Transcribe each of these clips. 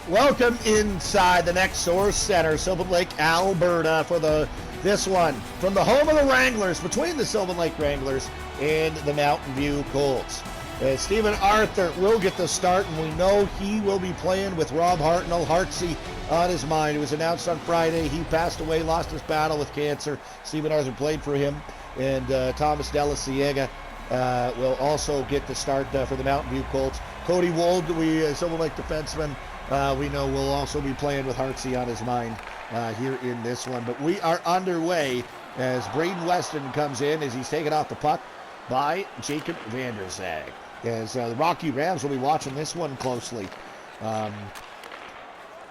Welcome inside the next Source Center, Sylvan Lake, Alberta, for this one from the home of the Wranglers, between the Sylvan Lake Wranglers and the Mountainview Colts. Stephen Arthur will get the start, and we know he will be playing with Rob Hartnell, Hartsey, on his mind. It was announced on Friday. He passed away, lost his battle with cancer. Stephen Arthur played for him, and Thomas Della Ciega will also get the start for the Mountainview Colts. Cody Wold, Sylvan Lake defenseman, we know will also be playing with Hartsey on his mind here in this one. But we are underway as Braden Weston comes in as he's taken off the puck by Jacob Vanderzag. As the Rocky Rams will be watching this one closely.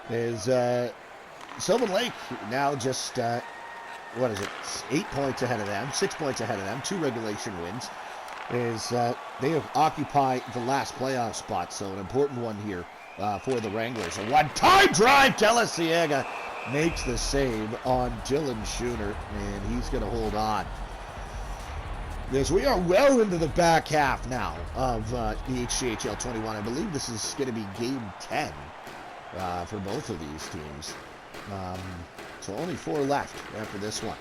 Sylvan Lake now just, 8 points ahead of them, 6 points ahead of them, 2 regulation wins. They have occupied the last playoff spot, so an important one here for the Wranglers. A one-time drive, Della Ciega makes the save on Dylan Schooner, and he's going to hold on. As we are well into the back half now of the HJHL21. I believe this is going to be game 10 for both of these teams. So only 4 left after this one.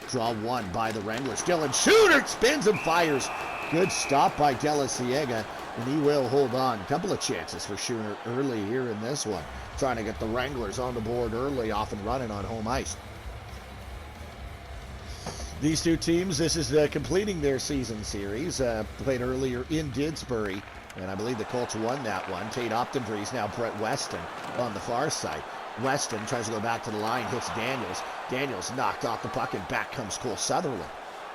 Draw one by the Wranglers. Dylan Schooner spins and fires. Good stop by Della Ciega, and he will hold on. A couple of chances for Schooner early here in this one, trying to get the Wranglers on the board early, off and running on home ice. These two teams, this is completing their season series, played earlier in Didsbury, and I believe the Colts won that one. Tate Optendries, now Brett Weston on the far side. Weston tries to go back to the line, hits Daniels. Daniels knocked off the puck, and back comes Cole Sutherland.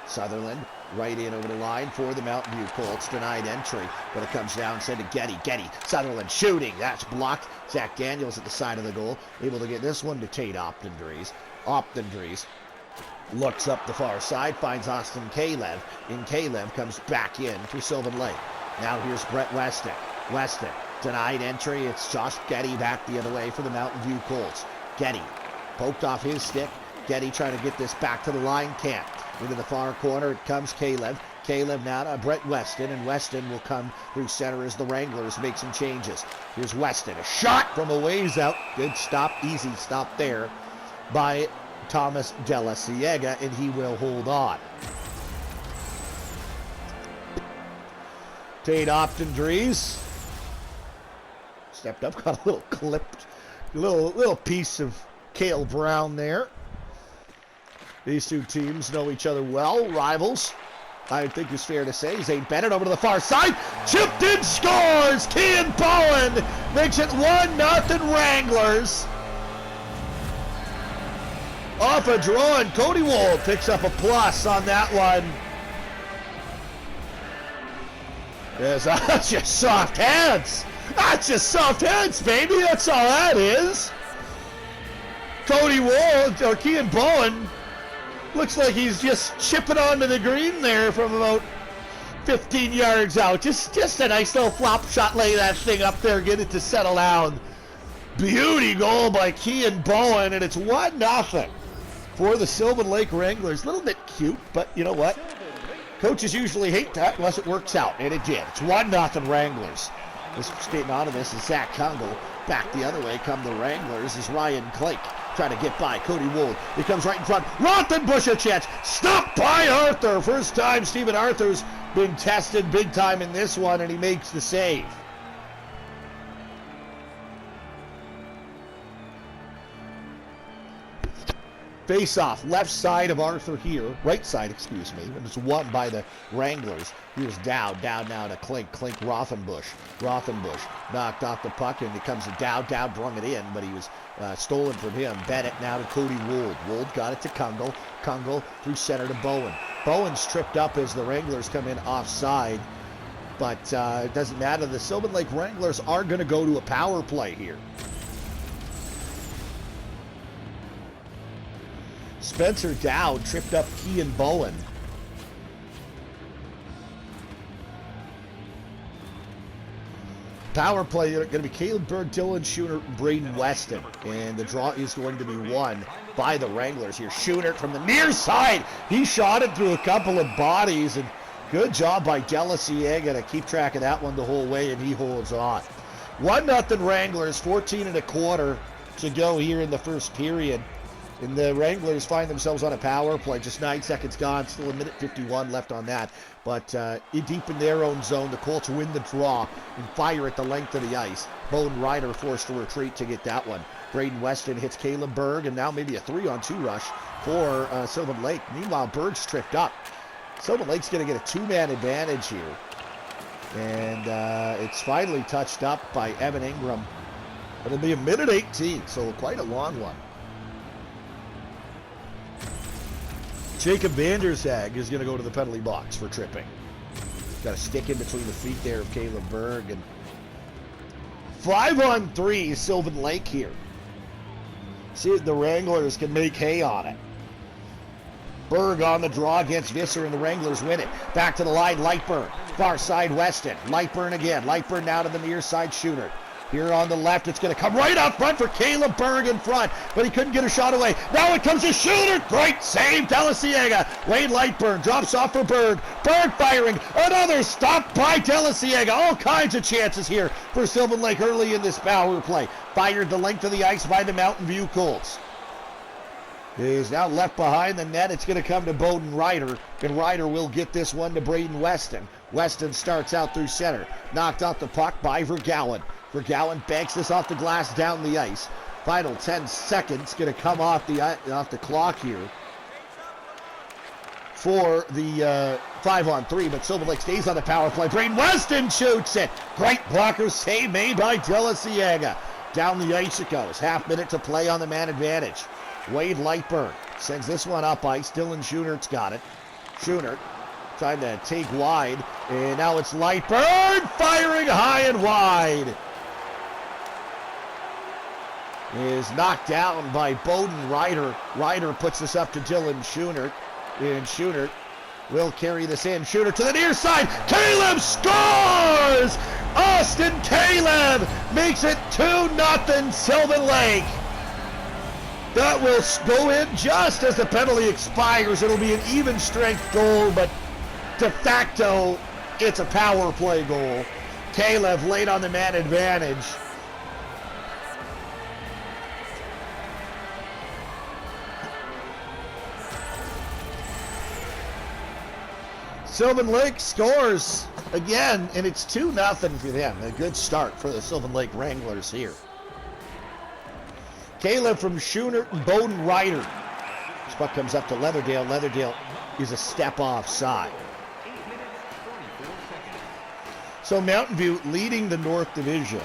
Sutherland right in over the line for the Mountain View Colts. Denied entry, but it comes down, sent to Getty. Sutherland shooting. That's blocked. Zach Daniels at the side of the goal, able to get this one to Tate Optendries. Optendries looks up the far side, finds Austin Kalev. And Kalev comes back in to Sylvan Lake. Now here's Brett Weston. Weston, denied entry. It's Josh Getty back the other way for the Mountain View Colts. Getty poked off his stick. Getty trying to get this back to the line. Can't. Into the far corner, it comes Kalev. Kalev now to Brett Weston, and Weston will come through center as the Wranglers make some changes. Here's Weston, a shot from a ways out. Good stop, easy stop there by Thomas Della Ciega, and he will hold on. Tate Optendries stepped up, got a little clipped, little piece of Cale Brown there. These two teams know each other well, rivals. I think it's fair to say. Zane Bennett over to the far side. Chipped in, scores! Kean Bowen makes it 1-0 Wranglers. Off a draw, and Cody Wold picks up a plus on that one. Yes, that's just soft hands. That's just soft hands, baby. That's all that is. Cody Wold, or Kean Bowen, looks like he's just chipping onto the green there from about 15 yards out. Just a nice little flop shot, lay that thing up there, get it to settle down. Beauty goal by Kean Bowen, and it's 1-0 for the Sylvan Lake Wranglers. A little bit cute, but you know what? Coaches usually hate that unless it works out, and it did. It's 1-0 Wranglers. This skating out of this is Zach Kungle. Back the other way come the Wranglers is Ryan Klink. Trying to get by Cody Wold. He comes right in front. Rothenbush a chance. Stopped by Arthur. First time Stephen Arthur's been tested big time in this one, and he makes the save. Face off, left side of Arthur here, right side, excuse me, and it's won by the Wranglers. Here's down now to Klink, Rothenbush knocked off the puck, and it comes to Dow brung it in, but he was stolen from him. Bennett now to Cody Wold. Wold got it to Kungle through center to Bowen. Bowen's tripped up as the Wranglers come in offside, but it doesn't matter. The Sylvan Lake Wranglers are going to go to a power play here. Spencer Dowd tripped up Kean Bowen. Power play going to be Caleb Bird, Dylan Schooner, Braden Weston. And the draw is going to be won by the Wranglers here. Schooner from the near side. He shot it through a couple of bodies, and good job by Della Ciega to keep track of that one the whole way, and he holds on. 1-0 Wranglers, 14 and a quarter to go here in the first period. And the Wranglers find themselves on a power play. Just 9 seconds gone. Still a minute 51 left on that. But deep in their own zone, the Colts win the draw and fire at the length of the ice. Bowden Ryder forced to retreat to get that one. Braden Weston hits Caleb Berg, and now maybe a 3-on-2 rush for Sylvan Lake. Meanwhile, Berg's tripped up. Sylvan Lake's going to get a 2-man advantage here. And it's finally touched up by Evan Ingram. It'll be a minute 18, so quite a long one. Jacob Vanderzag is going to go to the penalty box for tripping. Got a stick in between the feet there of Caleb Berg. And 5-on-3 Sylvan Lake here. See if the Wranglers can make hay on it. Berg on the draw against Visser, and the Wranglers win it. Back to the line, Lightburn. Far side, Weston. Lightburn again. Lightburn now to the near side shooter. Here on the left, it's going to come right out front for Caleb Berg in front, but he couldn't get a shot away. Now it comes to shooter. Great save, Delasiega. Wade Lightburn drops off for Berg. Berg firing. Another stop by Delasiega. All kinds of chances here for Sylvan Lake early in this power play. Fired the length of the ice by the Mountainview Colts. He is now left behind the net. It's going to come to Bowden Ryder, and Ryder will get this one to Braden Weston. Weston starts out through center. Knocked off the puck by Vergowan. Vergowan banks this off the glass down the ice. Final 10 seconds going to come off the clock here for the 5-on-3, but Sylvan Lake stays on the power play. Braden Weston shoots it. Great blocker save made by Delasiega. Down the ice it goes. Half minute to play on the man advantage. Wade Lightburn sends this one up ice. Dylan Schoonert's got it. Schoonert trying to take wide, and now it's Lightburn firing high and wide. Is knocked down by Bowden Ryder. Ryder puts this up to Dylan Schoonert, and Schoonert will carry this in. Schoonert to the near side. Caleb scores! Austin Caleb makes it 2-0 Sylvan Lake. That will go in just as the penalty expires. It'll be an even strength goal, but de facto, it's a power play goal. Caleb late on the man advantage. Sylvan Lake scores again, and it's 2-0 for them. A good start for the Sylvan Lake Wranglers here. Caleb from Schoonert and Bowden Ryder. This puck comes up to Leatherdale. Leatherdale is a step offside. So Mountain View leading the North Division.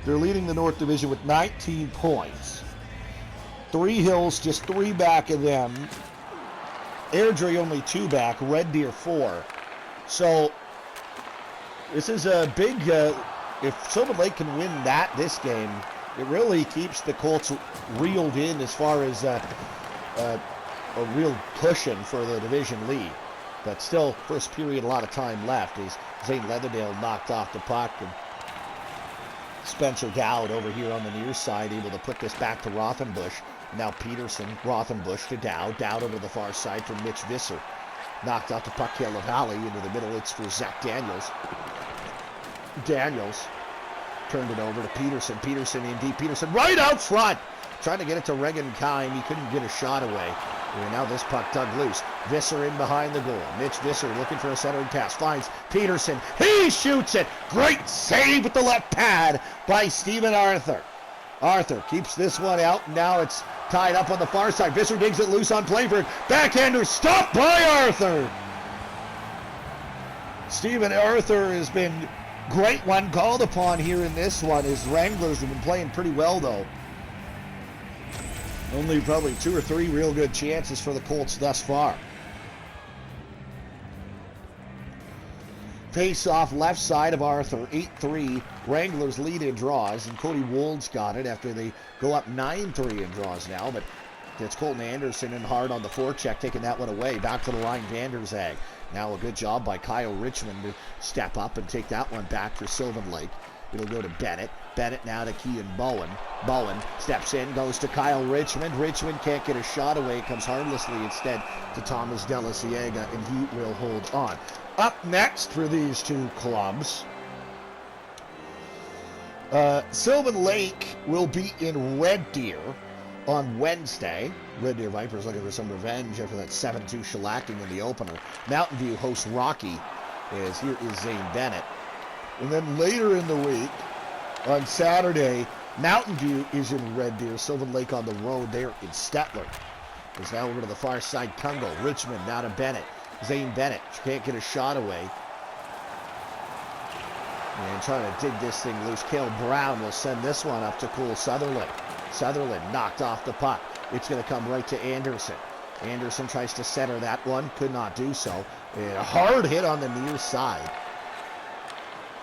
They're leading the North Division with 19 points. Three Hills just 3 back of them. Airdrie only 2 back. Red Deer 4. So this is a big, if Sylvan Lake can win this game, it really keeps the Colts reeled in as far as a real cushion for the division lead. But still, first period, a lot of time left as Zane Leatherdale knocked off the puck, and Spencer Dowd over here on the near side able to put this back to Rothenbush. Now Peterson, Rothenbush to Dowd. Dowd over the far side for Mitch Visser. Knocked out the puck, Caleb Valley into the middle. It's for Zach Daniels. Daniels turned it over to Peterson. Peterson in deep. Peterson right out front. Trying to get it to Regan Kime. He couldn't get a shot away. And now this puck dug loose. Visser in behind the goal. Mitch Visser looking for a centering pass. Finds Peterson. He shoots it. Great save with the left pad by Stephen Arthur. Arthur keeps this one out. Now it's tied up on the far side. Visser digs it loose on Playford. Backhander stopped by Arthur. Stephen Arthur has been great one called upon here in this one. His Wranglers have been playing pretty well, though. Only probably 2 or 3 real good chances for the Colts thus far. Face off left side of Arthur, 8-3. Wranglers lead in draws, and Cody Wold's got it after they go up 9-3 in draws now, but it's Colton Anderson in hard on the forecheck, taking that one away. Back to the line, Vanderzag. Now a good job by Kyle Richmond to step up and take that one back for Sylvan Lake. It'll go to Bennett. Bennett now to Kean Bowen. Bowen steps in, goes to Kyle Richmond. Richmond can't get a shot away. Comes harmlessly instead to Thomas Delasiega, and he will hold on. Up next for these two clubs, Sylvan Lake will be in Red Deer on Wednesday. Red Deer Vipers looking for some revenge after that 7-2 shellacking in the opener. Mountainview hosts Rocky. Here is Zane Bennett. And then later in the week, on Saturday, Mountainview is in Red Deer. Sylvan Lake on the road there in Stettler. Is now over to the far side. Kungle, Richmond, now to Bennett. Zane Bennett can't get a shot away. And trying to dig this thing loose. Cale Brown will send this one up to Cole Sutherland. Sutherland knocked off the puck. It's going to come right to Anderson. Anderson tries to center that one. Could not do so. And a hard hit on the near side.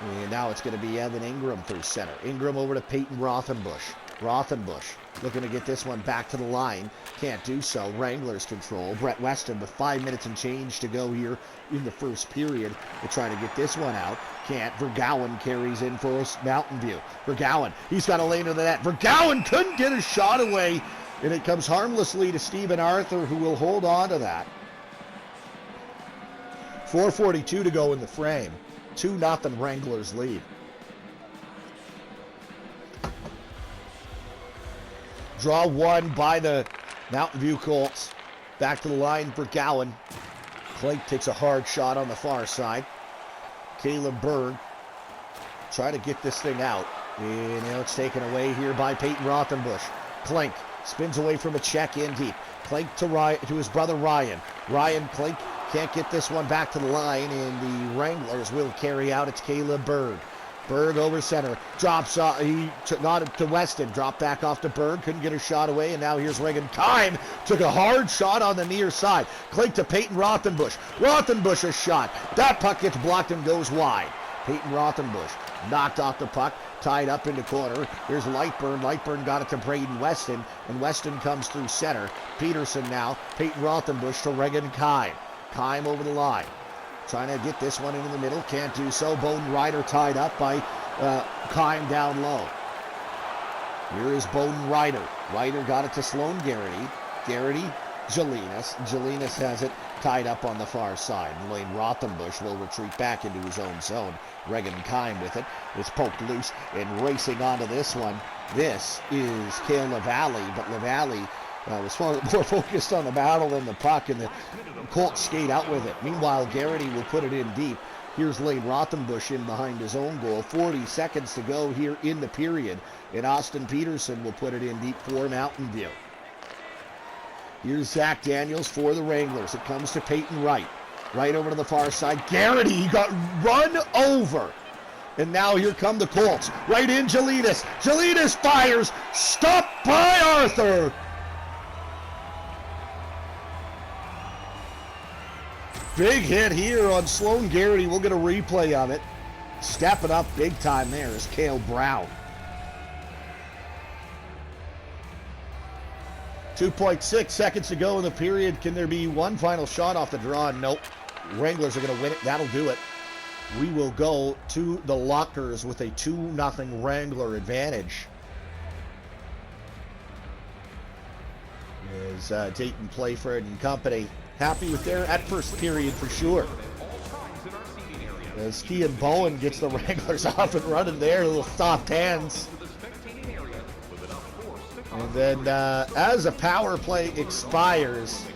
And now it's going to be Evan Ingram through center. Ingram over to Peyton Rothenbush. Rothenbush looking to get this one back to the line. Can't do so. Wranglers control. Brett Weston with 5 minutes and change to go here in the first period. They're trying to get this one out. Can't. Vergowan carries in for us. Mountainview. Vergowan. He's got a lane to the net. Vergowan couldn't get a shot away. And it comes harmlessly to Stephen Arthur, who will hold on to that. 4:42 to go in the frame. 2-0 Wranglers lead. Draw one by the Mountain View Colts. Back to the line for Gowan. Clink takes a hard shot on the far side. Caleb Berg trying to get this thing out. And now it's taken away here by Peyton Rothenbush. Clink spins away from a check in deep. Clink to his brother Ryan. Ryan Clink can't get this one back to the line, and the Wranglers will carry out. It's Caleb Berg. Berg over center. Drops off. He got it to Weston. Dropped back off to Berg. Couldn't get a shot away, and now here's Reagan Kime. Took a hard shot on the near side. Clink to Peyton Rothenbush. Rothenbush a shot. That puck gets blocked and goes wide. Peyton Rothenbush knocked off the puck. Tied up in the corner. Here's Lightburn. Lightburn got it to Braden Weston, and Weston comes through center. Peterson now. Peyton Rothenbush to Reagan Kime. Kime over the line. Trying to get this one into the middle. Can't do so. Bowden Ryder tied up by Kime down low. Here is Bowden Ryder. Ryder got it to Sloan Garrity. Garrity, Jelinas. Jelinas has it tied up on the far side. Lane Rothenbush will retreat back into his own zone. Reagan Kime with it. It's poked loose and racing onto this one. This is Cale LaValle, but LaValle was far more focused on the battle than the puck, and the Colts skate out with it. Meanwhile, Garrity will put it in deep. Here's Lane Rothenbush in behind his own goal. 40 seconds to go here in the period, and Austin Peterson will put it in deep for Mountain View. Here's Zach Daniels for the Wranglers. It comes to Peyton Wright. Right over to the far side. Garrity got run over. And now here come the Colts. Right in Jelinas. Jelinas fires. Stopped by Arthur. Big hit here on Sloan Garrity. We'll get a replay of it. Stepping up big time there is Cale Brown. 2.6 seconds to go in the period. Can there be one final shot off the draw? Nope. Wranglers are going to win it. That'll do it. We will go to the lockers with a 2-0 Wrangler advantage. As Dayton Playford and company happy with their at first period for sure. As Kean Bowen gets the Wranglers off and running there, little soft hands. And then as a power play expires,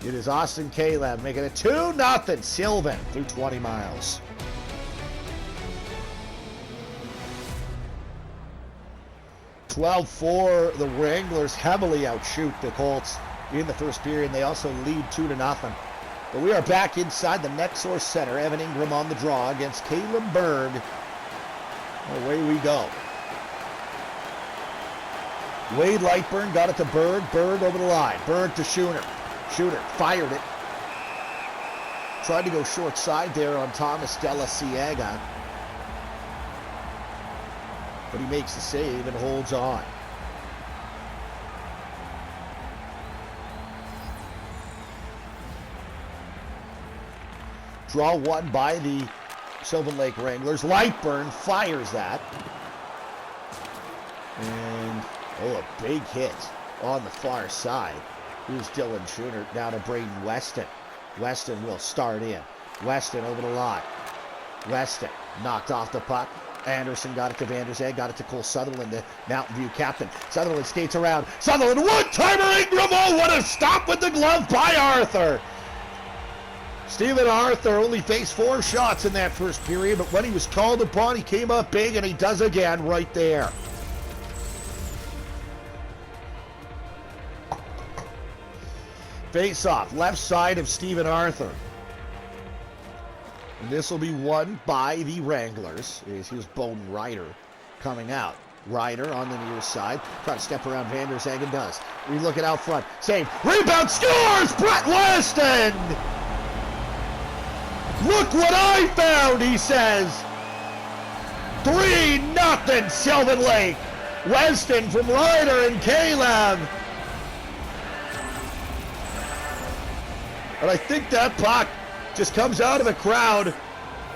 it is Austin Caleb making it 2-0 Sylvan through 20 miles. (12-4) the Wranglers heavily outshoot the Colts in the first period. They also lead 2-0. But we are back inside the NetSource Center. Evan Ingram on the draw against Caleb Berg. Away we go. Wade Lightburn got it to Berg. Berg over the line. Berg to Schooner. Schooner fired it. Tried to go short side there on Thomas Della Ciega. But he makes the save and holds on. Draw one by the Sylvan Lake Wranglers. Lightburn fires that. And, a big hit on the far side. Here's Dylan Schooner down to Braden Weston. Weston will start in. Weston over the line. Weston knocked off the puck. Anderson got it to Van der Zee, got it to Cole Sutherland, the Mountain View captain. Sutherland skates around. Sutherland, one-timer, Ingram. Oh, what a stop with the glove by Arthur. Stephen Arthur only faced 4 shots in that first period, but when he was called upon, he came up big, and he does again right there. Face-off, left side of Stephen Arthur. And this will be won by the Wranglers. Here's Bowden Ryder coming out. Ryder on the near side. Trying to step around Van der Zee and does. We look at out front. Save. Rebound. Scores! Brett Weston! Look what I found, he says. 3-0 Sylvan Lake. Weston from Ryder and Caleb. And I think that puck just comes out of the crowd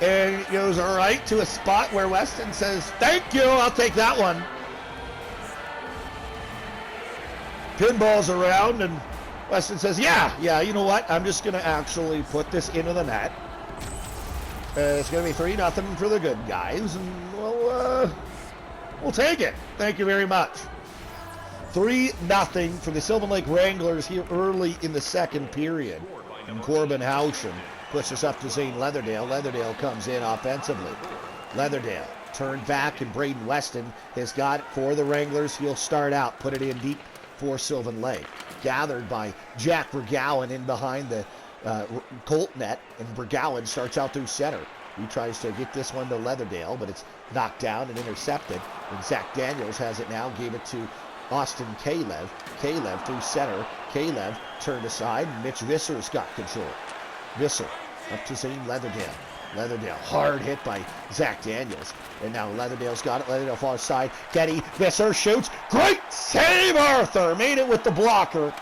and goes right to a spot where Weston says, thank you, I'll take that one. Pinball's around and Weston says, yeah, you know what? I'm just going to actually put this into the net. It's going to be 3-0 for the good guys, and we'll take it. Thank you very much. 3-0 for the Sylvan Lake Wranglers here early in the second period. And Corbin Houchen puts us up to Zane Leatherdale. Leatherdale comes in offensively. Leatherdale turned back, and Braden Weston has got it for the Wranglers. He'll start out, put it in deep for Sylvan Lake. Gathered by Jack Bergowan in behind the Colt net, and Bergowan starts out through center. He tries to get this one to Leatherdale, but it's knocked down and intercepted. And Zach Daniels has it now, gave it to Austin Kalev. Kalev through center. Kalev turned aside, and Mitch Visser's got control. Visser up to Zane Leatherdale. Leatherdale, hard hit by Zach Daniels. And now Leatherdale's got it. Leatherdale far side. Getty, Visser shoots. Great save, Arthur. Made it with the blocker.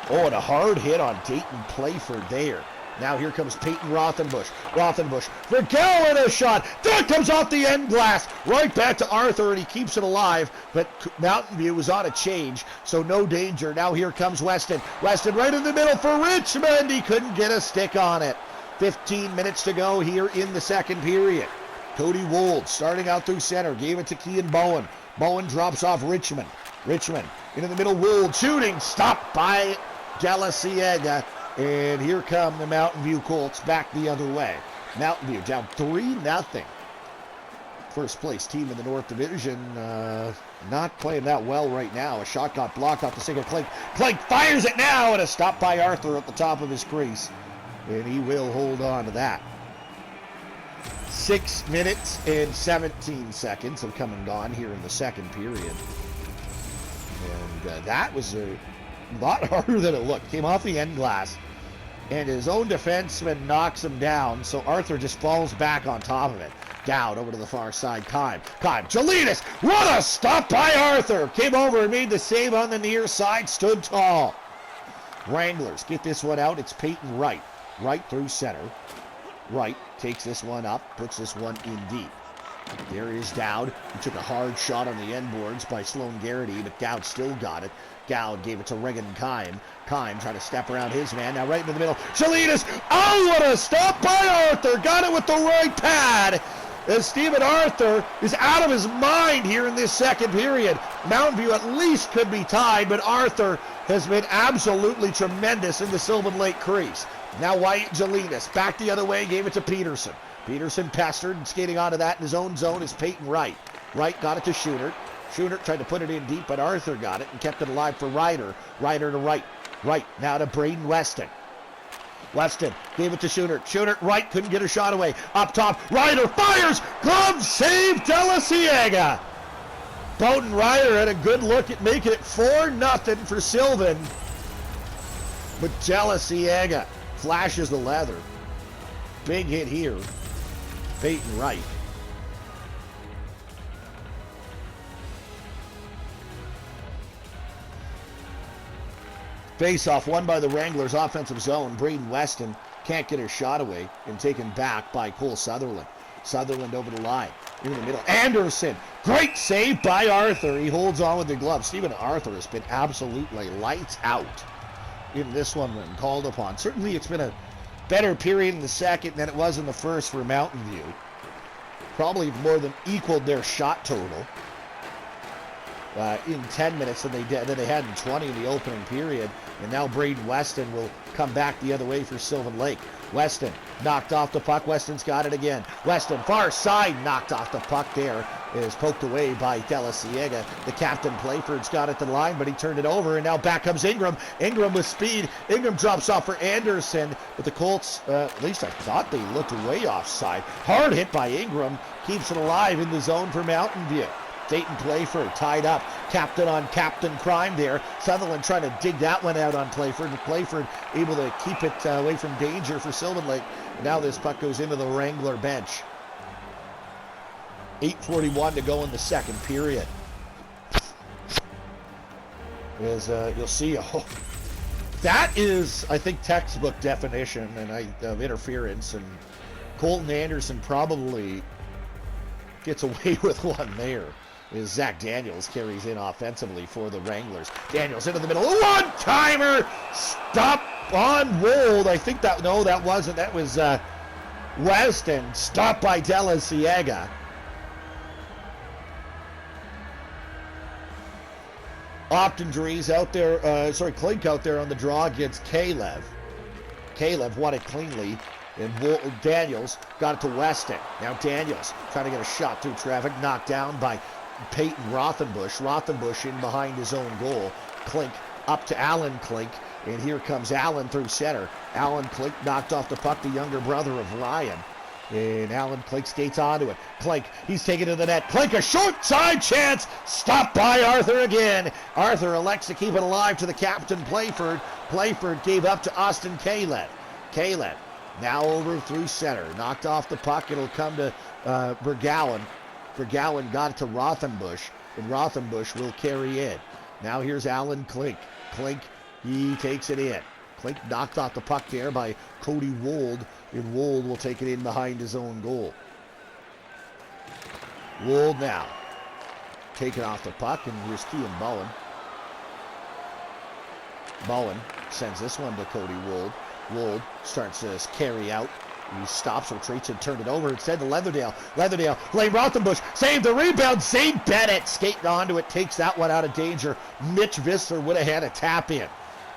Oh, and a hard hit on Dayton Playford there. Now here comes Peyton Rothenbush. Rothenbush for Gowan, a shot. That comes off the end glass. Right back to Arthur, and he keeps it alive. But Mountain View was on a change, so no danger. Now here comes Weston. Weston right in the middle for Richmond. He couldn't get a stick on it. 15 minutes to go here in the second period. Cody Wold starting out through center. Gave it to Kean Bowen. Bowen drops off Richmond. Richmond into the middle. Wold shooting. Stopped by Delasiega. And here come the Mountain View Colts back the other way. Mountain View down 3-0. First place team in the North Division. Not playing that well right now. A shot got blocked off the single. Clink fires it now, and a stop by Arthur at the top of his crease. And he will hold on to that. 6 minutes and 17 seconds have come and gone here in the second period. And that was a lot harder than it looked. Came off the end glass, and his own defenseman knocks him down, so Arthur just falls back on top of it. Dowd over to the far side. Kime. Jelinas, what a stop by Arthur. Came over and made the save on the near side. Stood tall. Wranglers get this one out. It's Peyton Wright. Right through center. Wright takes this one up, puts this one in deep. There is Dowd. He took a hard shot on the end boards by Sloan Garrity, but Dowd still got it. Dowd gave it to Regan Kime. Kime trying to step around his man. Now right into the middle. Jelinas. Oh, what a stop by Arthur. Got it with the right pad. As Stephen Arthur is out of his mind here in this second period. Mountain View at least could be tied, but Arthur has been absolutely tremendous in the Sylvan Lake crease. Now Wyatt Jelinas back the other way, gave it to Peterson. Peterson pestered, and skating onto that in his own zone is Peyton Wright. Wright got it to Schunert. Schunert tried to put it in deep, but Arthur got it and kept it alive for Ryder. Ryder to Wright. Wright now to Braden Weston. Weston gave it to Schunert. Schunert, Wright couldn't get a shot away. Up top, Ryder fires! Glove save, Delasiega! Bowden Ryder had a good look at making it 4-0 for Sylvan. But Delasiega flashes the leather. Big hit here. Peyton Wright. Face-off won by the Wranglers offensive zone. Braden Weston can't get his shot away and taken back by Cole Sutherland. Sutherland over the line. In the middle. Anderson. Great save by Arthur. He holds on with the glove. Stephen Arthur has been absolutely lights out in this one when called upon. Certainly it's been a better period in the second than it was in the first for Mountain View. Probably more than equaled their shot total in 10 minutes than they had in 20 in the opening period. And now Braden Weston will come back the other way for Sylvan Lake. Weston knocked off the puck. Weston's got it again. Weston, far side, knocked off the puck there. Is poked away by De La Ciega. The captain, Playford's got it to the line, but he turned it over, and now back comes Ingram. Ingram with speed. Ingram drops off for Anderson, but the Colts, at least I thought they looked way offside. Hard hit by Ingram. Keeps it alive in the zone for Mountain View. Dayton Playford tied up. Captain on captain crime there. Sutherland trying to dig that one out on Playford. Playford able to keep it away from danger for Sylvan Lake. Now this puck goes into the Wrangler bench. 8:41 to go in the second period. As you'll see, that is, I think, textbook definition of interference. And Colton Anderson probably gets away with one there. As Zach Daniels carries in offensively for the Wranglers. Daniels into the middle. A one-timer! Stop on Wold. I think that, no, that wasn't. That was Weston. Stopped by De La Ciega. Optendries out there, Klink out there on the draw against Kalev. Kalev won it cleanly. And Daniels got it to Weston. Now Daniels trying to get a shot through traffic. Knocked down by Peyton Rothenbush. Rothenbush in behind his own goal. Klink up to Alan Klink. And here comes Allen through center. Alan Klink knocked off the puck, the younger brother of Ryan. And Alan Klink skates onto it. Klink, he's taken to the net. Klink, a short side chance. Stopped by Arthur again. Arthur elects to keep it alive to the captain, Playford. Playford gave up to Austin Kalev. Kalev now over through center. Knocked off the puck. It'll come to Bergowan. Bergowan got it to Rothenbush. And Rothenbush will carry in. Now here's Alan Klink. Klink, he takes it in. Klink knocked off the puck there by Cody Wold. And Wold will take it in behind his own goal. Wold now taking off the puck, and here's Kean Bowen. Bowen sends this one to Cody Wold. Wold starts to carry out. He stops, retreats, and turned it over instead to Leatherdale. Leatherdale, Lane Rothenbush, saved the rebound. Zane Bennett skating onto it, takes that one out of danger. Mitch Visser would have had a tap in.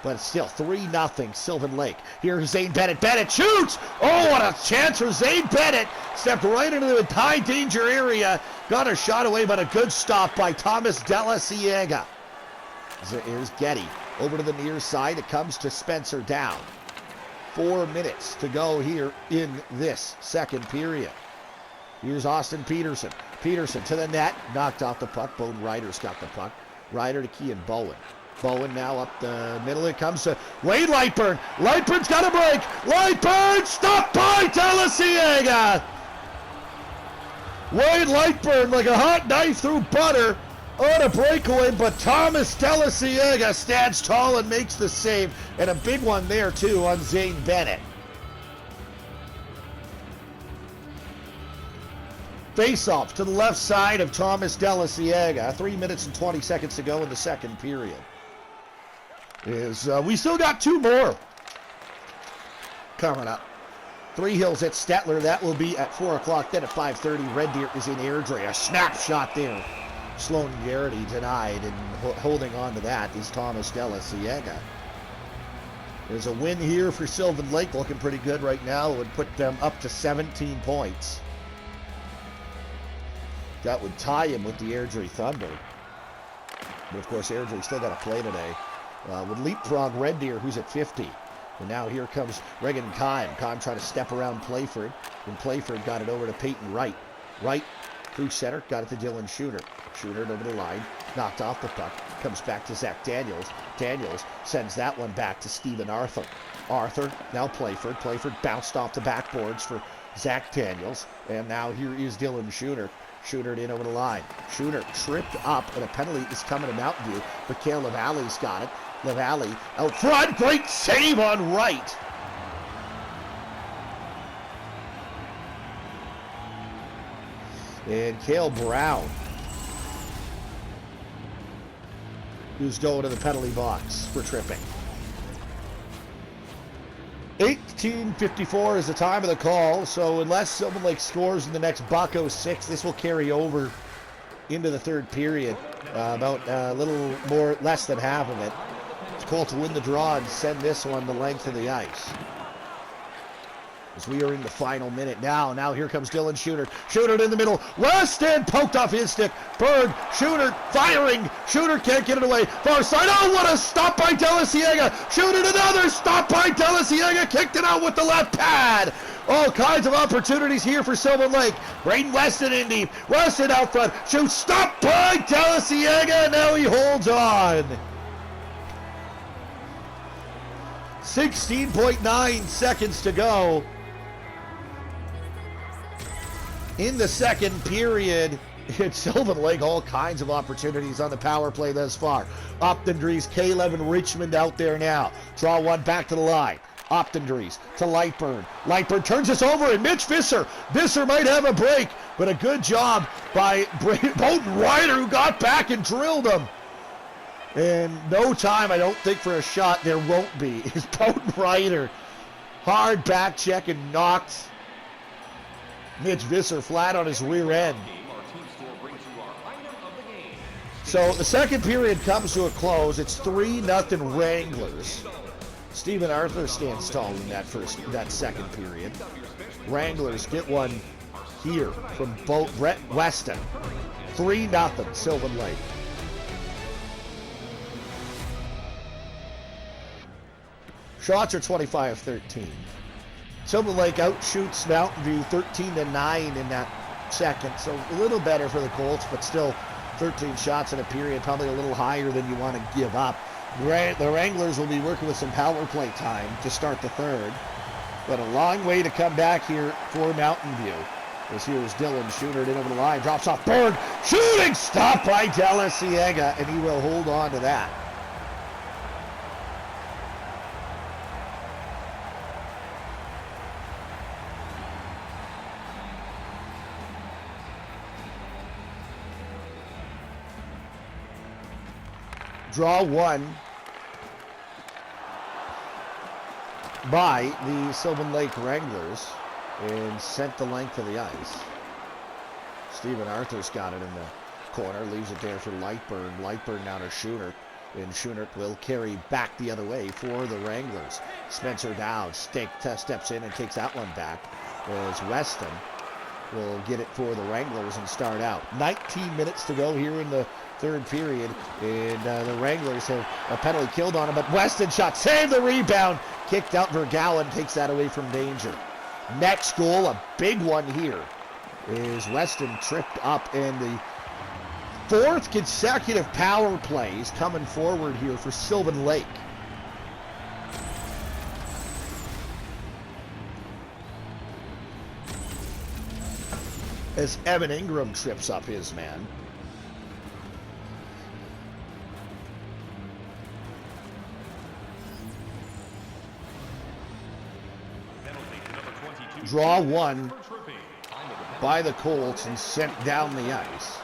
But still, 3-0 Sylvan Lake. Here's Zane Bennett. Bennett shoots! Oh, what a chance for Zane Bennett! Stepped right into the high danger area. Got a shot away, but a good stop by Thomas De La Ciega. Here's Getty. Over to the near side. It comes to Spencer Down. 4 minutes to go here in this second period. Here's Austin Peterson. Peterson to the net. Knocked off the puck. Bone Ryder's got the puck. Ryder to Kean Bowen. Bowen now up the middle. It comes to Wade Lightburn. Lightburn's got a break. Lightburn stopped by De La Ciega. Wade Lightburn like a hot knife through butter on a breakaway, but Thomas De La Ciega stands tall and makes the save. And a big one there, too, on Zane Bennett. Face-off to the left side of Thomas De La Ciega. 3 minutes and 20 seconds to go in the second period. We still got two more coming up. Three Hills at Stettler. That will be at 4 o'clock. Then at 5:30, Red Deer is in Airdrie. A snapshot there. Sloan Garrity denied, and holding on to that is Thomas De La Ciega. There's a win here for Sylvan Lake, looking pretty good right now. It would put them up to 17 points. That would tie him with the Airdrie Thunder. But of course, Airdrie still got to play today. Would leapfrog Red Deer, who's at 50. And now here comes Regan Kime. Kime trying to step around Playford. And Playford got it over to Peyton Wright. Wright through center, got it to Dylan Shooter. Shooter over the line, knocked off the puck. Comes back to Zach Daniels. Daniels sends that one back to Stephen Arthur. Arthur, now Playford. Playford bounced off the backboards for Zach Daniels. And now here is Dylan Shooter. Shooter in over the line. Shooter tripped up, and a penalty is coming to Mountain View. But Cale LaValle's got it. LaValle out front. Great save on Wright. And Cale Brown, who's going to the penalty box for tripping. 18:54 is the time of the call, so unless Sylvan Lake scores in the next buck 06, this will carry over into the third period. About a little more, less than half of it. The Colts win the draw and send this one the length of the ice. As we are in the final minute now. Now here comes Dylan Shooter. Shooter in the middle. Weston poked off his stick. Berg. Shooter firing. Shooter can't get it away. Far side. Oh, what a stop by Delasiega. Shooter another stop by Delasiega. Kicked it out with the left pad. All kinds of opportunities here for Sylvan Lake. Braden Weston in deep. Weston out front. Shoots. Stop by Delasiega. Now he holds on. 16.9 seconds to go in the second period. It's Sylvan Lake, all kinds of opportunities on the power play thus far. Optendries, Caleb, and Richmond out there now. Draw one back to the line. Optendries to Lightburn. Lightburn turns this over, and Mitch Visser. Visser might have a break, but a good job by Bowden Ryder, who got back and drilled him. And no time, I don't think, for a shot. There won't be. Is Bowden Ryder. Hard back check and knocked Mitch Visser flat on his rear end. So the second period comes to a close. It's 3-0 Wranglers. Stephen Arthur stands tall in that second period. Wranglers get one here from Brett Weston. 3-0 Sylvan Lake. Shots are 25 of 13. Sylvan Lake outshoots Mountainview 13-9 in that second, so a little better for the Colts, but still 13 shots in a period, probably a little higher than you want to give up. The Wranglers will be working with some power play time to start the third, but a long way to come back here for Mountainview. As here's Dylan Shooter in over the line, drops off Berg, shooting stop by Delasiega, and he will hold on to that. Draw one by the Sylvan Lake Wranglers and sent the length of the ice. Stephen Arthur's got it in the corner, leaves it there for Lightburn. Lightburn now to Shooter, and Shooter will carry back the other way for the Wranglers. Spencer Dowd steps in and takes that one back, as Weston will get it for the Wranglers and start out. 19 minutes to go here in the third period, and the Wranglers have a penalty killed on him, but Weston shot, saved the rebound, kicked out. Vergowan takes that away from danger. Next goal, a big one here, is Weston tripped up, and the fourth consecutive power plays coming forward here for Sylvan Lake. As Evan Ingram trips up his man. Draw one by the Colts and sent down the ice.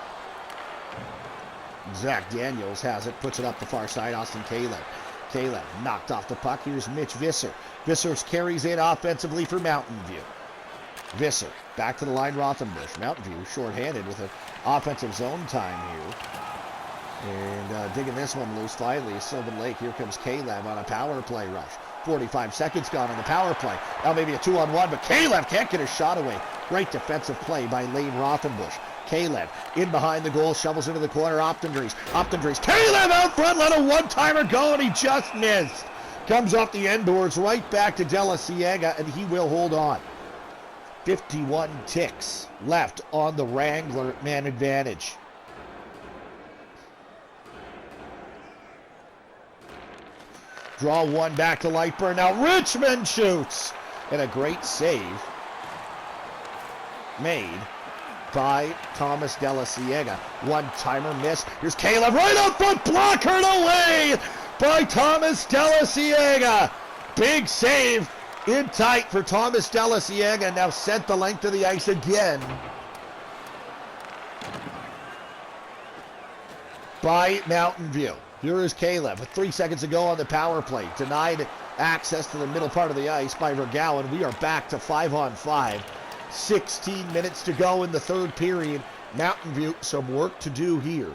Zach Daniels has it, puts it up the far side. Austin Caleb knocked off the puck. Here's Mitch Visser. Visser carries in offensively for Mountainview. Visser back to the line, Rothenbush. Mountainview shorthanded with an offensive zone time here. And digging this one loose finally is Sylvan Lake. Here comes Caleb on a power play rush. 45 seconds gone on the power play. Now maybe a 2-on-1, but Caleb can't get a shot away. Great defensive play by Lane Rothenbush. Caleb in behind the goal, shovels into the corner. Optendries. Caleb out front, let a one-timer go, and he just missed. Comes off the end boards, right back to Delasiega, and he will hold on. 51 ticks left on the Wrangler man advantage. Draw one back to Lightburn. Now Richmond shoots. And a great save made by Thomas Delasiega. One-timer miss. Here's Caleb right out front. Blockered away by Thomas Delasiega. Big save in tight for Thomas Delasiega. Now sent the length of the ice again by Mountainview. Here is Caleb with 3 seconds to go on the power play. Denied access to the middle part of the ice by Vergowan. We are back to 5-on-5. 16 minutes to go in the third period. Mountain View, some work to do here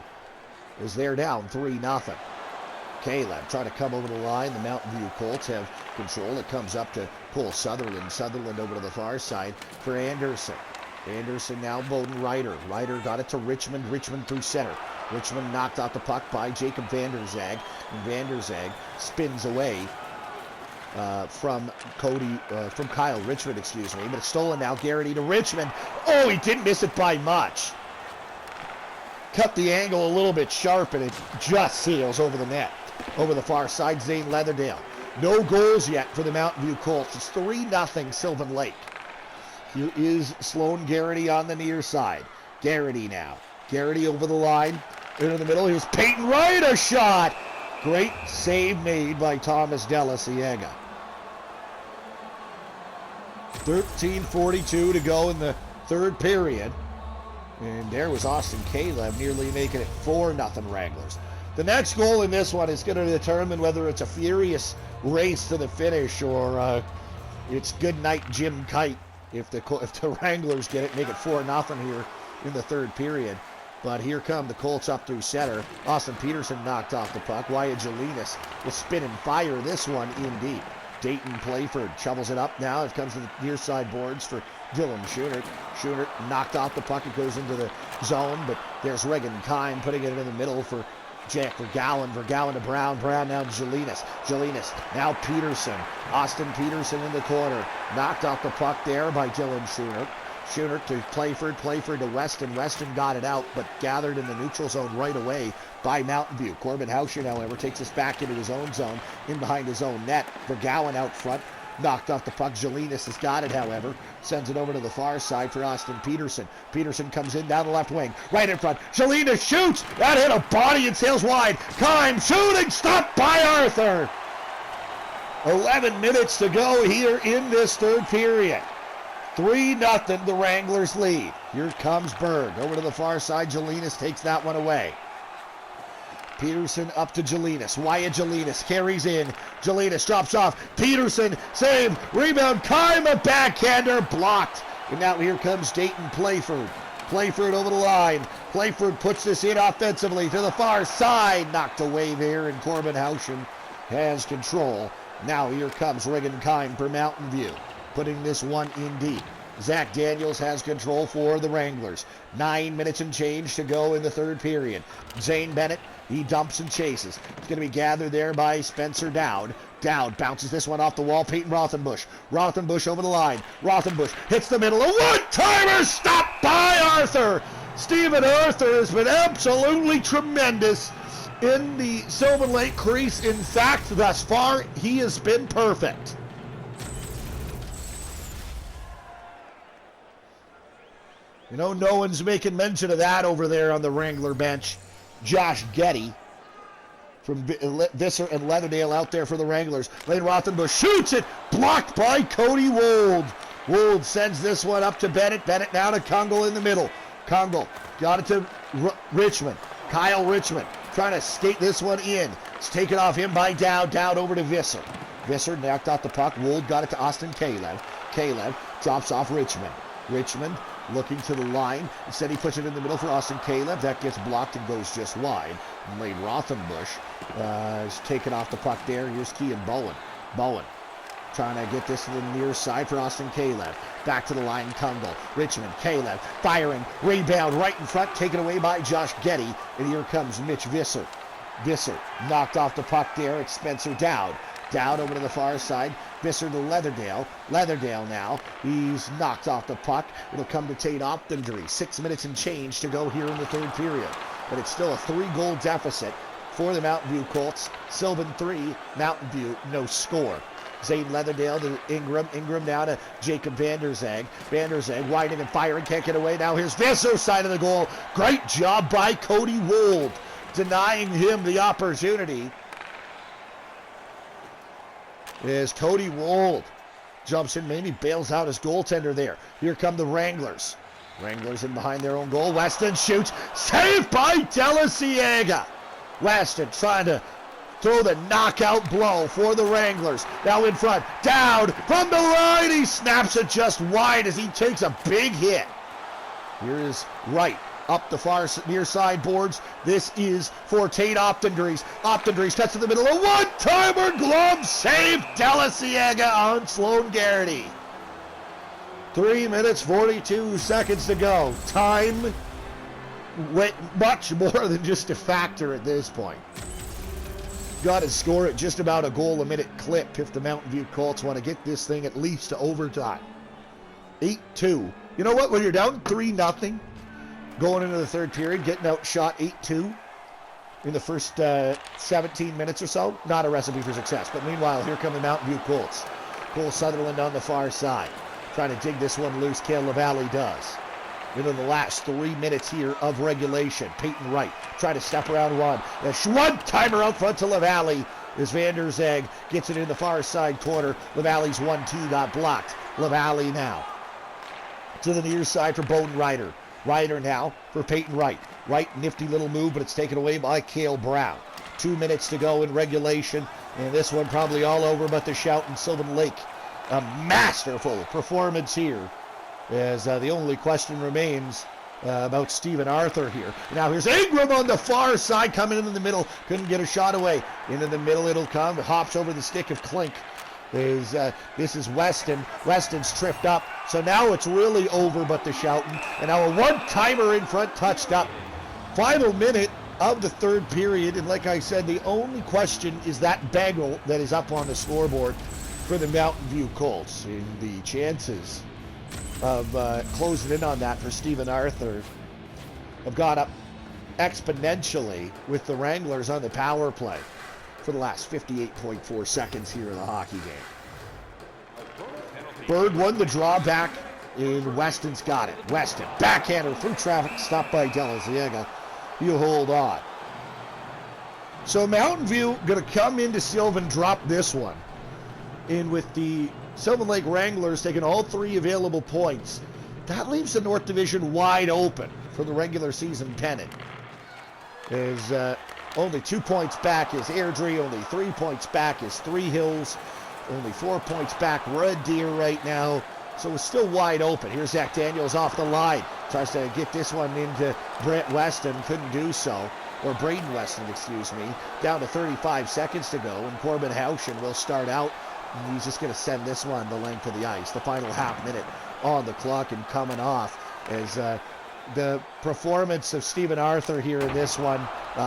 as they're down 3-0. Caleb trying to come over the line. The Mountain View Colts have control. It comes up to Cole Sutherland. Sutherland over to the far side for Anderson. Anderson now Bowden Ryder. Ryder got it to Richmond. Richmond through center. Richmond knocked out the puck by Jacob Vanderzag. And Vanderzag spins away from Kyle Richmond, excuse me. But it's stolen now. Garrity to Richmond. Oh, he didn't miss it by much. Cut the angle a little bit sharp, and it just sails over the net. Over the far side, Zane Leatherdale. No goals yet for the Mountain View Colts. It's 3-0 Sylvan Lake. Here is Sloan Garrity on the near side. Garrity now. Garrity over the line. Into the middle. Here's Peyton Wright, a shot. Great save made by Thomas Delasiega. 13:42 to go in the third period. And there was Austin Caleb nearly making it 4-0 Wranglers. The next goal in this one is going to determine whether it's a furious race to the finish or it's good night Jim Kite if the Wranglers get it, make it 4-0 here in the third period. But here come the Colts up through center. Austin Peterson knocked off the puck. Wyatt Jelinas will spin and fire this one in deep. Dayton Playford shovels it up now. It comes to the near side boards for Dylan Schoonert. Schoonert knocked off the puck. It goes into the zone, but there's Regan Kine putting it in the middle for Jack Vergowan. Vergowan to Brown. Brown now to Jelinas. Jelinas now Peterson. Austin Peterson in the corner. Knocked off the puck there by Dylan Schoonert. Schoonert to Playford. Playford to Weston. Weston got it out, but gathered in the neutral zone right away by Mountain View. Corbin Hauscher, however, takes us back into his own zone, in behind his own net. Vergowan out front. Knocked off the puck. Jelinas has got it, however. Sends it over to the far side for Austin Peterson. Peterson comes in down the left wing. Right in front. Jelinas shoots. That hit a body and sails wide. Kime shooting. Stopped by Arthur. 11 minutes to go here in this third period. 3-0 the Wranglers lead. Here comes Berg. Over to the far side. Jelinas takes that one away. Peterson up to Jelinas. Wyatt Jelinas carries in. Jelinas drops off. Peterson save. Rebound. Kime a backhander. Blocked. And now here comes Dayton Playford. Playford over the line. Playford puts this in offensively to the far side. Knocked away there, and Corbin Hauscher has control. Now here comes Regan Kime for Mountain View. Putting this one in deep. Zach Daniels has control for the Wranglers. 9 minutes and change to go in the third period. Zane Bennett, he dumps and chases. It's going to be gathered there by Spencer Dowd. Dowd bounces this one off the wall. Peyton Rothenbush. Rothenbush over the line. Rothenbush hits the middle. A one-timer stopped by Arthur. Stephen Arthur has been absolutely tremendous in the Sylvan Lake crease. In fact, thus far, he has been perfect. You know, no one's making mention of that over there on the Wrangler bench. Josh Getty from Visser and Leatherdale out there for the Wranglers. Lane Rothenbush shoots it, blocked by Cody Wold. Wold sends this one up to Bennett. Bennett now to Kungle in the middle. Kungle got it to Richmond. Kyle Richmond trying to skate this one in. It's taken off him by Dowd. Dowd over to Visser. Visser knocked off the puck. Wold got it to Austin Caleb. Caleb drops off Richmond. Richmond looking to the line. Instead, he puts it in the middle for Austin Caleb. That gets blocked and goes just wide. And Lane Rothenbush is taken off the puck there. Here's Kean Bowen. Bowen trying to get this to the near side for Austin Caleb. Back to the line, Kungle. Richmond, Caleb, firing. Rebound right in front, taken away by Josh Getty. And here comes Mitch Visser. Visser knocked off the puck there. It's Spencer Dowd. Dowd over to the far side. Visser to Leatherdale. Leatherdale now. He's knocked off the puck. It'll come to Tate Optendry. 6 minutes and change to go here in the third period. But it's still a 3-goal deficit for the Mountain View Colts. Sylvan 3, Mountain View no score. Zane Leatherdale to Ingram. Ingram now to Jacob Vanderzag. Vanderzag widening and firing. Can't get away. Now here's Visser's side of the goal. Great job by Cody Wold, denying him the opportunity. As Cody Wold jumps in, maybe bails out his goaltender there. Here come the Wranglers. Wranglers in behind their own goal. Weston shoots. Saved by Delasiega. Weston trying to throw the knockout blow for the Wranglers. Now in front, down from the line. He snaps it just wide as he takes a big hit. Here is Wright up the far near side boards. This is for Tate Optendries. Optendries cuts to the middle. A one-timer glove save. Delasiega on Sloan Garrity. 3 minutes, 42 seconds to go. Time went much more than just a factor at this point. Got to score at just about a goal a minute clip if the Mountain View Colts want to get this thing at least to overtime. 8-2. You know what? When you're down 3-0, going into the third period, getting outshot 8-2 in the first 17 minutes or so, not a recipe for success. But meanwhile, here come the Mountain View Colts. Cole Sutherland on the far side, trying to dig this one loose. Cale LaValle does. Into the last 3 minutes here of regulation. Peyton Wright trying to step around one. A one-timer out front to LaValle as Van der Zeg gets it in the far side corner. LaValle's 1-2 got blocked. LaValle now to the near side for Bowden Ryder. Ryder now for Peyton Wright. Wright, nifty little move, but it's taken away by Cale Brown. 2 minutes to go in regulation, and this one probably all over but the shout in Sylvan Lake. A masterful performance here, as the only question remains about Stephen Arthur here. Now here's Ingram on the far side, coming in the middle. Couldn't get a shot away. Into the middle it'll come. It hops over the stick of Klink. This is Weston. Weston's tripped up. So now it's really over but the shouting. And now a one-timer in front, touched up. Final minute of the third period. And like I said, the only question is that bagel that is up on the scoreboard for the Mountain View Colts. And the chances of closing in on that for Stephen Arthur have gone up exponentially with the Wranglers on the power play for the last 58.4 seconds here in the hockey game. Bird won the draw back, and Weston's got it. Weston, backhander through traffic, stopped by Delasiega. He'll hold on. So Mountain View going to come into Sylvan, drop this one. And with the Sylvan Lake Wranglers taking all 3 available points, that leaves the North Division wide open for the regular season pennant. As only 2 points back is Airdrie, only 3 points back is Three Hills, only 4 points back Red Deer right now, so it's still wide open. Here's Zach Daniels off the line, tries to get this one into Brent Weston, couldn't do so, or Braden Weston, excuse me. Down to 35 seconds to go, and Corbin Houchen will start out. He's just going to send this one the length of the ice. The final half minute on the clock and coming off as the performance of Stephen Arthur here in this one,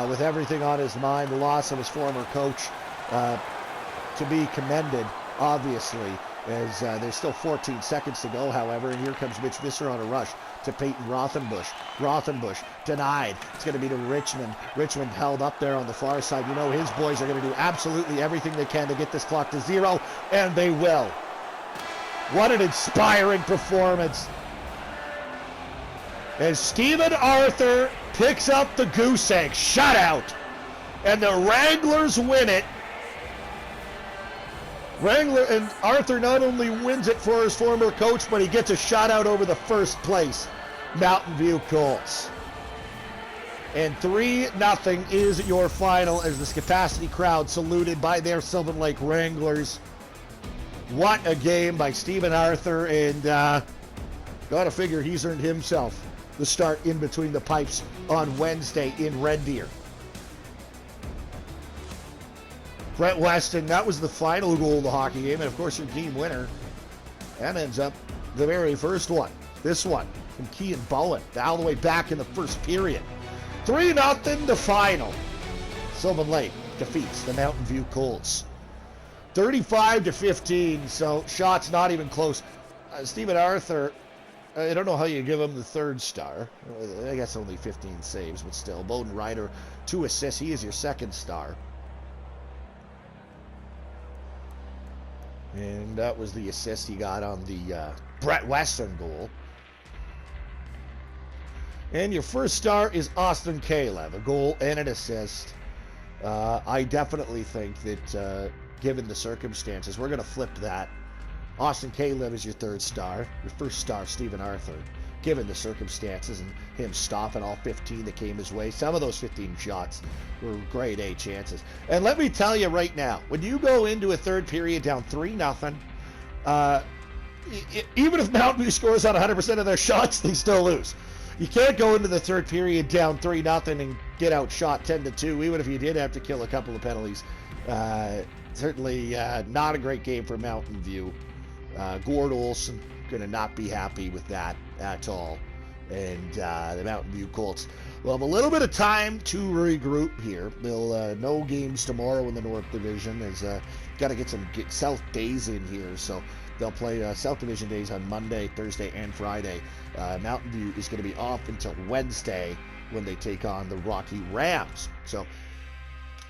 with everything on his mind, the loss of his former coach, to be commended, obviously, as there's still 14 seconds to go, however, and here comes Mitch Visser on a rush to Peyton Rothenbush. Rothenbush denied. It's going to be to Richmond. Richmond held up there on the far side. You know his boys are going to do absolutely everything they can to get this clock to 0, and they will. What an inspiring performance. As Stephen Arthur picks up the goose egg shutout, and the Wranglers win it. Wrangler and Arthur not only wins it for his former coach, but he gets a shutout over the first place Mountain View Colts. And 3-0 is your final as the Scapacity crowd saluted by their Sylvan Lake Wranglers. What a game by Stephen Arthur, and gotta figure he's earned himself the start in between the pipes on Wednesday in Red Deer. Brett Weston, that was the final goal of the hockey game, and of course your team winner. That ends up the very first one. This one from Kean Bowen, all the way back in the first period. 3-0 the final. Sylvan Lake defeats the Mountain View Colts. 35-15, so shots not even close. Stephen Arthur, I don't know how you give him the third star. I guess only 15 saves, but still. Bowden Ryder, 2 assists. He is your second star. And that was the assist he got on the Brett Weston goal. And your first star is Austin Caleb, a goal and an assist. I definitely think that given the circumstances, we're going to flip that. Austin Caleb is your third star. Your first star, Stephen Arthur. given the circumstances and him stopping all 15 that came his way. Some of those 15 shots were grade A chances. And let me tell you right now, when you go into a third period down 3-0, even if Mountainview scores on 100% of their shots, they still lose. You can't go into the third period down 3-0 and get outshot 10-2, even if you did have to kill a couple of penalties. Certainly not a great game for Mountain View. Gord Olson going to not be happy with that at all. And the Mountain View Colts will have a little bit of time to regroup here. They'll no games tomorrow in the North Division. There's got to get some South days in here, so they'll play South Division days on Monday, Thursday, and Friday. Mountain View is going to be off until Wednesday when they take on the Rocky Rams. So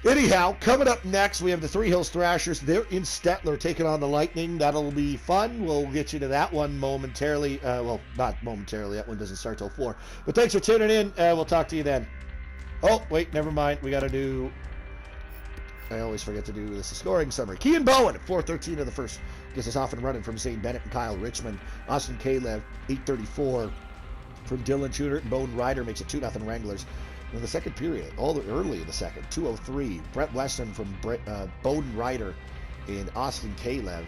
anyhow, coming up next, we have the Three Hills Thrashers. They're in Stettler taking on the Lightning. That'll be fun. We'll get you to that one momentarily. Well, not momentarily. That one doesn't start till 4. But thanks for tuning in. We'll talk to you then. Oh, wait, never mind. We got to do... I always forget to do this scoring summary. Kean Bowen at 4:13 of the first gets us off and running from Zane Bennett and Kyle Richmond. Austin Kalev, 8:34 from Dylan Tudor. Bowden Ryder makes it 2-0 Wranglers. In the second period, early in the second, 2:03, Brett Weston from Bowden Ryder and Austin Kalev.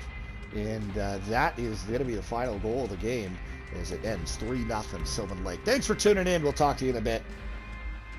And that is going to be the final goal of the game as it ends 3-0 Sylvan Lake. Thanks for tuning in. We'll talk to you in a bit.